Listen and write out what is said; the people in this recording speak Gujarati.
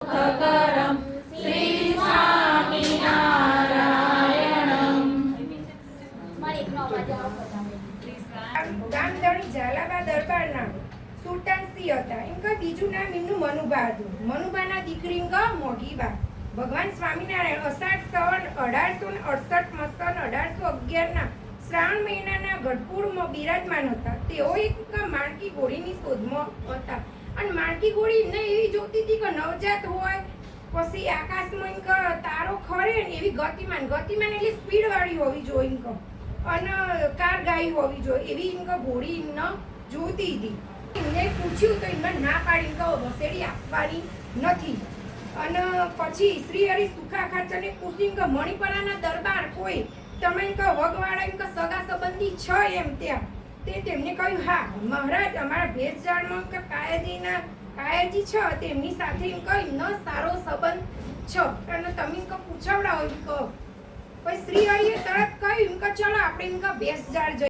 सुखकरं श्रीस्वामिनारायणम्। ગામધણી ઝાલાબા દરબારના સુલતાનસિંહ હતા. એમકા બીજું નામ એમનું મનુબા હતું. મનુબાના દીકરી મોગીબા. ભગવાન સ્વામિનારાયણ અષાઢ સન 1868 મસન 1811 શ્રાવણ મહિનાના ગઢપુરમાં બિરાજમાન હતા. તેઓ એક માણકી ઘોડીની શોધમાં હતા અને માણકી ઘોડી એમને એવી જોતી હતી કે નવજાત હોય, પછી આકાશમાં તારો ખરે ને એવી ગતિમાન એટલે સ્પીડ વાળી હોવી જોઈએ અને કાર ગાઈ હોવી જોઈએ એવી ઘોડી એમને જોતી હતી. એમને પૂછ્યું તો એમને ના પાડી વસેડી આપવાની નથી. અને પછી શ્રી હરિ સુખા ખાચરને પૂછ્યું મણિપરાના દરબાર કોઈ તમે વગવાળા સગા સંબંધી છ એમ ત્યાં તેમને કહ્યું હા મહારાજ અમારા ભેસજાળમાં કાયાજી છે તેમની સાથે એમનો સારો સંબંધ છે અને તમે પૂછાવડાવો પછી શ્રી હરિએ તરત કહ્યું ચલો આપણે ભેસજાળ